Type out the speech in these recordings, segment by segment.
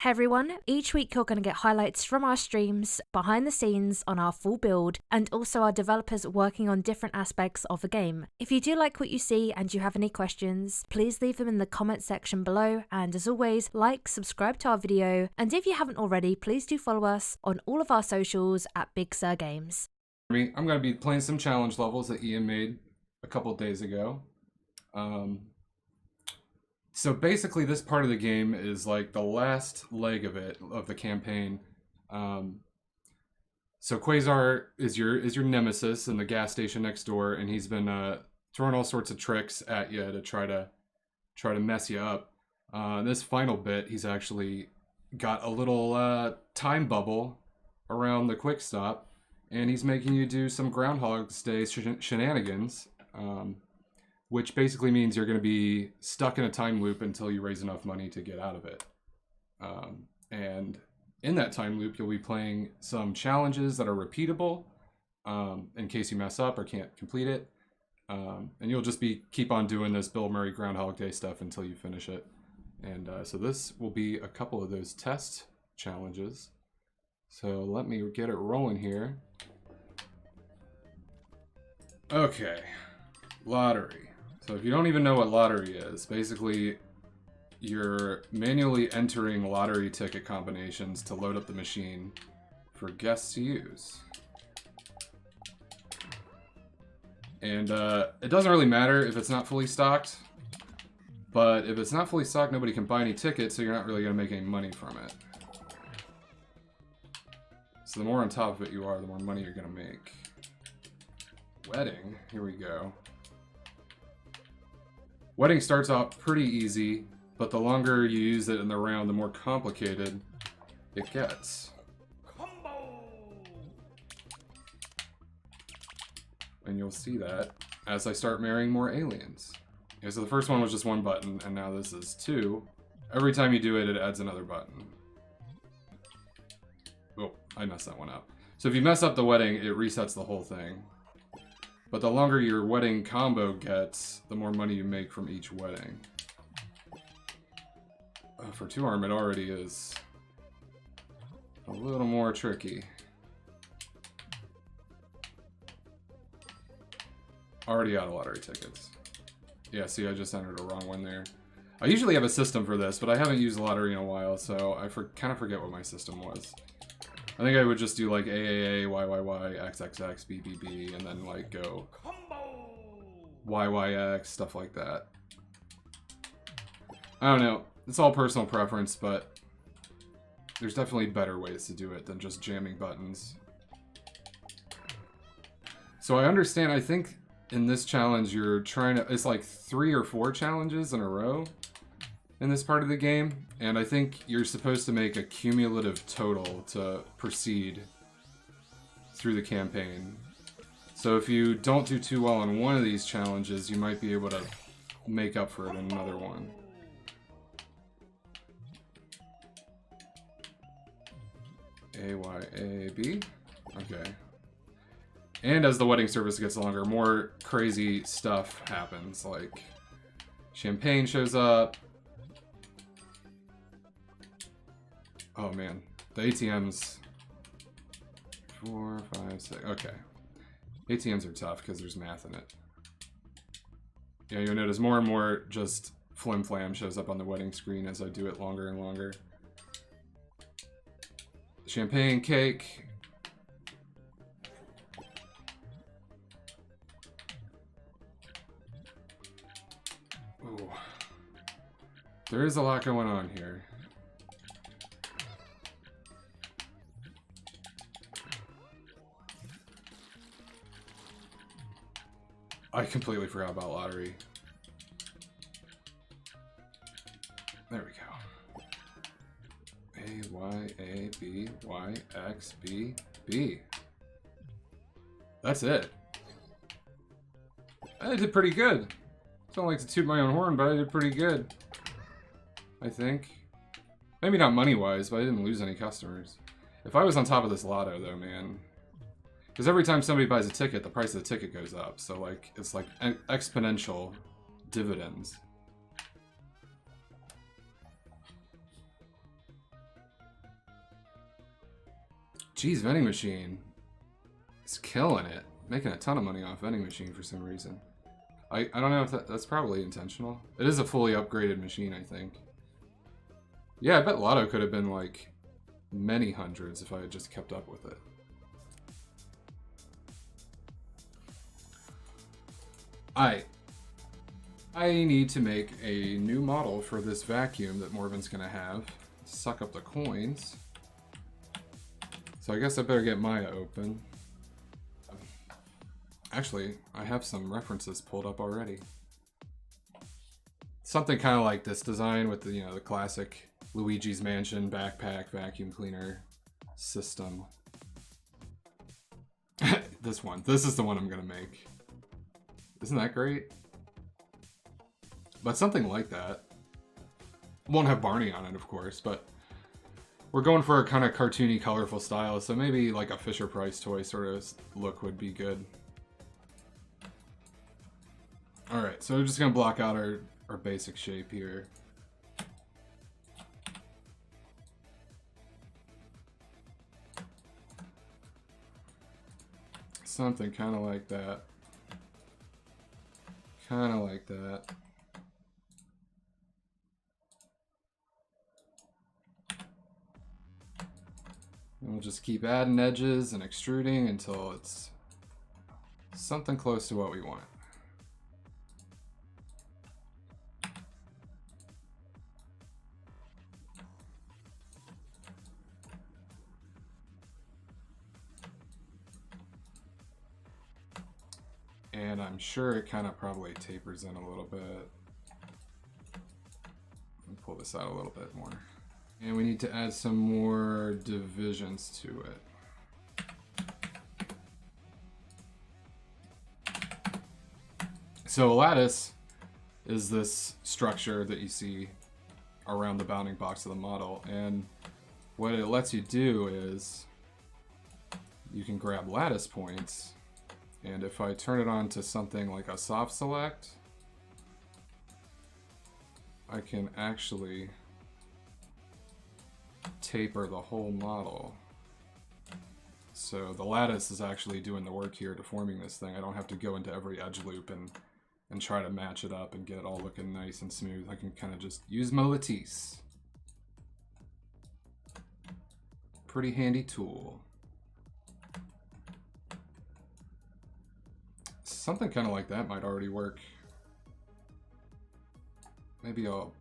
Hey everyone, each week you're going to get highlights from our streams, behind the scenes on our full build, and also our developers working on different aspects of the game. If you do like what you see and you have any questions, please leave them in the comment section below, and as always, like, subscribe to our video, and if you haven't already, please do follow us on all of our socials at Big Sur Games. I'm going to be playing some challenge levels that Ian made a couple days ago. So basically this part of the game is like the last leg of it, of the campaign. So Quasar is your nemesis in the gas station next door, and he's been throwing all sorts of tricks at you to try to mess you up. This final bit, he's actually got a little time bubble around the Quickstop, and he's making you do some Groundhog's Day shenanigans. Which basically means you're going to be stuck in a time loop until you raise enough money to get out of it. And in that time loop, you'll be playing some challenges that are repeatable in case you mess up or can't complete it. And you'll just keep on doing this Bill Murray Groundhog Day stuff until you finish it. And so this will be a couple of those test challenges. So let me get it rolling here. Okay, lottery. So if you don't even know what lottery is, basically you're manually entering lottery ticket combinations to load up the machine for guests to use. And it doesn't really matter if it's not fully stocked, but if it's not fully stocked, nobody can buy any tickets, so you're not really going to make any money from it. So the more on top of it you are, the more money you're going to make. Wedding, here we go. Wedding starts out pretty easy, but the longer you use it in the round, the more complicated it gets. Combo! And you'll see that as I start marrying more aliens. Okay, so the first one was just one button, and now this is two. Every time you do it, it adds another button. Oh, I messed that one up. So if you mess up the wedding, it resets the whole thing. But the longer your wedding combo gets, the more money you make from each wedding. For 2-arm, it already is a little more tricky. Already out of lottery tickets. Yeah, see, I just entered a wrong one there. I usually have a system for this, but I haven't used lottery in a while, so I kind of forget what my system was. I think I would just do like AAA, YYY, XXX, BBB, and then like go YYX, stuff like that. I don't know. It's all personal preference, but there's definitely better ways to do it than just jamming buttons. So I understand, I think in this challenge you're trying to, it's like 3 or 4 challenges in a row in this part of the game, and I think you're supposed to make a cumulative total to proceed through the campaign. So if you don't do too well on one of these challenges, you might be able to make up for it in another one. A-Y-A-B. Okay. And as the wedding service gets longer, more crazy stuff happens, like champagne shows up. Oh man, the ATMs, 4, 5, 6, okay. ATMs are tough because there's math in it. Yeah, you'll notice more and more just flim-flam shows up on the wedding screen as I do it longer and longer. Champagne, cake. Ooh. There is a lot going on here. I completely forgot about lottery. There we go. A, Y, A, B, Y, X, B, B. That's it. I did pretty good. I don't like to toot my own horn, but I did pretty good. I think. Maybe not money-wise, but I didn't lose any customers. If I was on top of this lotto, though, man. Because every time somebody buys a ticket, the price of the ticket goes up. So, like, it's like exponential dividends. Geez, vending machine. It's killing it. Making a ton of money off vending machine for some reason. I don't know if that's probably intentional. It is a fully upgraded machine, I think. Yeah, I bet Lotto could have been like many hundreds if I had just kept up with it. I need to make a new model for this vacuum that Morven's gonna have. Suck up the coins. So I guess I better get Maya open. Actually, I have some references pulled up already. Something kind of like this design with the, the classic Luigi's Mansion backpack vacuum cleaner system. This one. This is the one I'm gonna make. Isn't that great? But something like that. Won't have Barney on it, of course, but we're going for a kind of cartoony, colorful style, so maybe like a Fisher-Price toy sort of look would be good. Alright, so we're just gonna block out our basic shape here. Something kind of like that. Kind of like that. And we'll just keep adding edges and extruding until it's something close to what we want. And I'm sure it kind of probably tapers in a little bit. Let me pull this out a little bit more. And we need to add some more divisions to it. So a lattice is this structure that you see around the bounding box of the model. And what it lets you do is you can grab lattice points. And if I turn it on to something like a soft select, I can actually taper the whole model. So the lattice is actually doing the work here to forming this thing. I don't have to go into every edge loop and try to match it up and get it all looking nice and smooth. I can kind of just use my lattice. Pretty handy tool. Something kind of like that might already work. Maybe I'll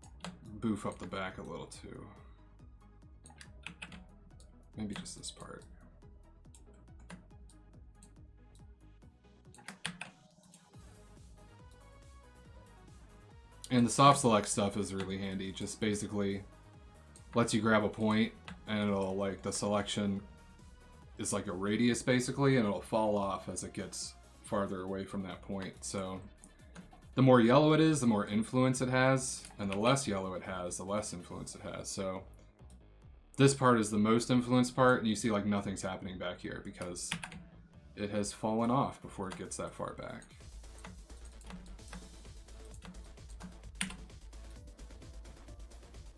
boof up the back a little too. Maybe just this part. And the soft select stuff is really handy. Just basically lets you grab a point and it'll like the selection is like a radius basically, and it'll fall off as it gets farther away from that point. So the more yellow it is, the more influence it has, and the less yellow it has, the less influence it has. So this part is the most influenced part, and you see like nothing's happening back here because it has fallen off before it gets that far back.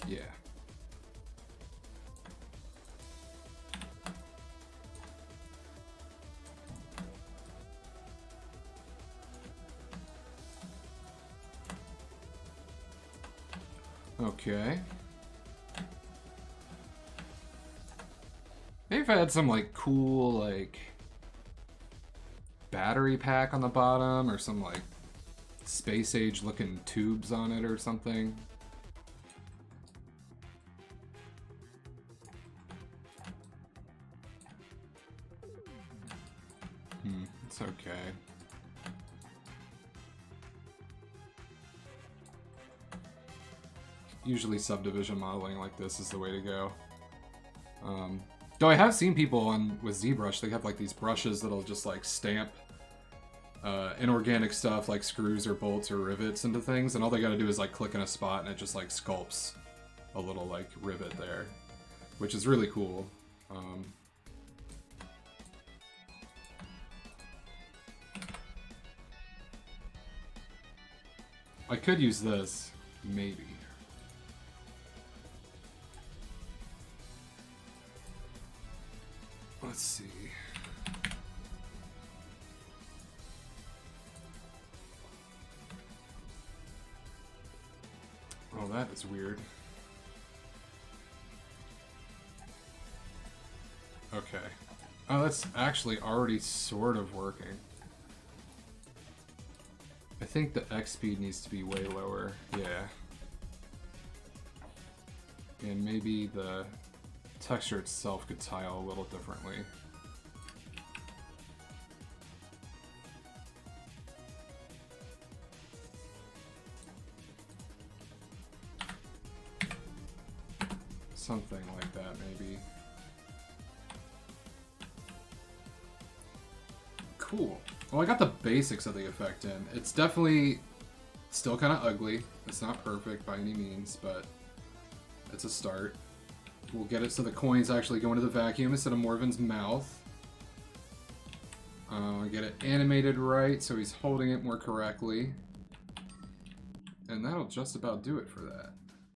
Yeah. Okay. Maybe if I had some like cool like battery pack on the bottom or some like space age looking tubes on it or something. It's okay. Usually subdivision modeling like this is the way to go. Though I have seen people with ZBrush, they have like these brushes that'll just like stamp inorganic stuff like screws or bolts or rivets into things, and all they gotta do is like click in a spot and it just like sculpts a little like rivet there, which is really cool. I could use this, maybe. Let's see. Oh, that is weird. Okay. Oh, that's actually already sort of working. I think the X speed needs to be way lower. Yeah. And maybe the texture itself could tile a little differently. Something like that, maybe. Cool. Well, I got the basics of the effect in. It's definitely still kind of ugly. It's not perfect by any means, but it's a start. We'll get it so the coins actually go into the vacuum instead of Morven's mouth. Get it animated right so he's holding it more correctly. And that'll just about do it for that.